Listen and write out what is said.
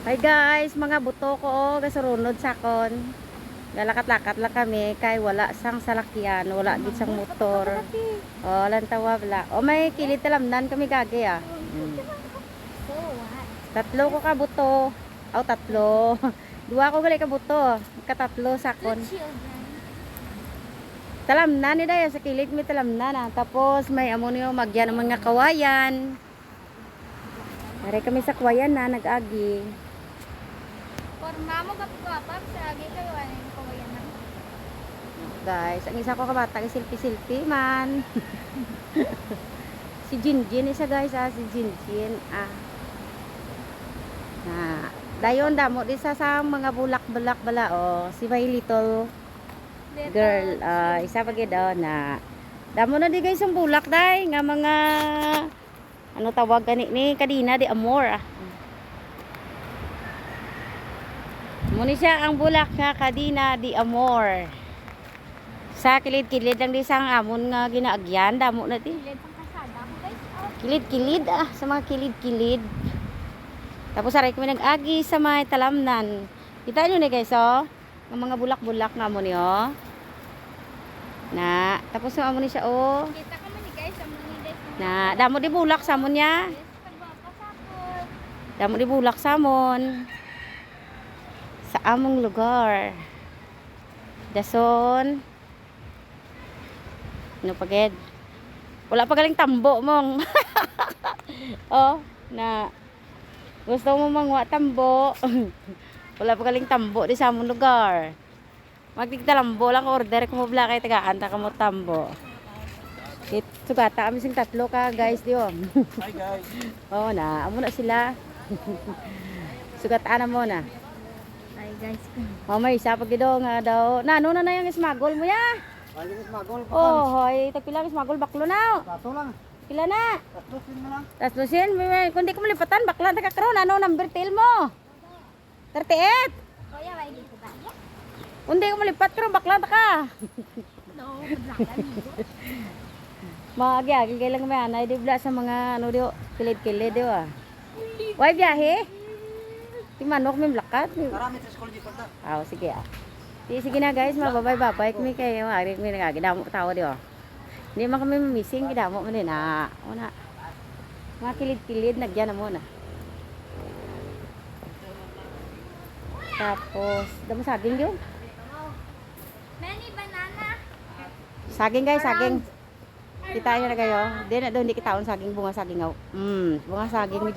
Hi guys, mga buto ko gasurunod sa kon. Galakat-lakat lang kami kay wala sang salakyan, wala gid sang motor. Oh, lantawa bla. Oh, may kilid talamnan kami gagi ah. So what? Tatlo ko ka buto. Aw tatlo. Duwa ko gali ka buto. Katatlo sa Two kon. children. Talamnan ni dayo sa kilid may talamnan ah. Tapos may amonyo magyan ng mga kawayan. Are kami sa kawayan na nag-agi. Porma mo kapag sa agi kayo ano yung kawayan na. Guys, ang isa ko kabata silpi-silpi man. Si Jinjin isa guys si Jinjin dayon damo di sa mga bulak-bulak bala si my little girl isa pa gid na damo na di guys ang bulak day nga mga ano tawag gani ni kadina di amor muni siya ang bulak nga kadina di amor sa kilid-kilid lang di sang amon nga ginaagyan damo na di Kilid pang kasada ko guys. Oh, kilid-kilid sa mga kilid-kilid. Tapos aray kami nag-agi sa may talamnan. Kita nyo na guys ng mga bulak-bulak nga mo niyo. Na tapos yung amo ni siya kita ka man ni guys ang mga guys. na damo di bulak sa amon niya. Pagpapasapot. Damo di bulak sa amon. Sa among lugar. Dason. Ano paged? Wala pa galing tambo mong. Na gusto mo mangwa tambo. Wala pa galing tambo di sa among lugar. Magtigta lambo lang order ko mo bla kay tagaan ta kamo tambo. Sugata kami sing tatlo ka guys di Hi guys. na amo na sila. Sugataan na mo na. Ay guys. May isa pa gido nga daw. Na ano na yung smagol mo ya? Malinis magol pa. Hoy, tagpila smagol baklo na. Tato lang. Pila na? Tatusin mo lang. Tas lusin, kung di ko malipatan, bakla na kakaroon. Ano, number tail mo? 38. Kuya, may dito ba? Kung di ko malipat, karoon, bakla na ka. No, blagan mo. Magyagil kailang may anay, di bla sa mga, ano diyo, kilid-kilid diyo Why biyahe? Di manok may blakat. Marami sa school di pa ta. Sige Sige na guys, mababay-babay kami kayo. Ari kami nagagidamo tao diyo. Hindi man kami missing, gidamo man din una. Mga kilid-kilid, nagyan na muna. Tapos, damo saging yun. Many banana. Saging guys, saging. Kita nyo na kayo. Di na doon, di kita saging, bunga saging. Bunga saging.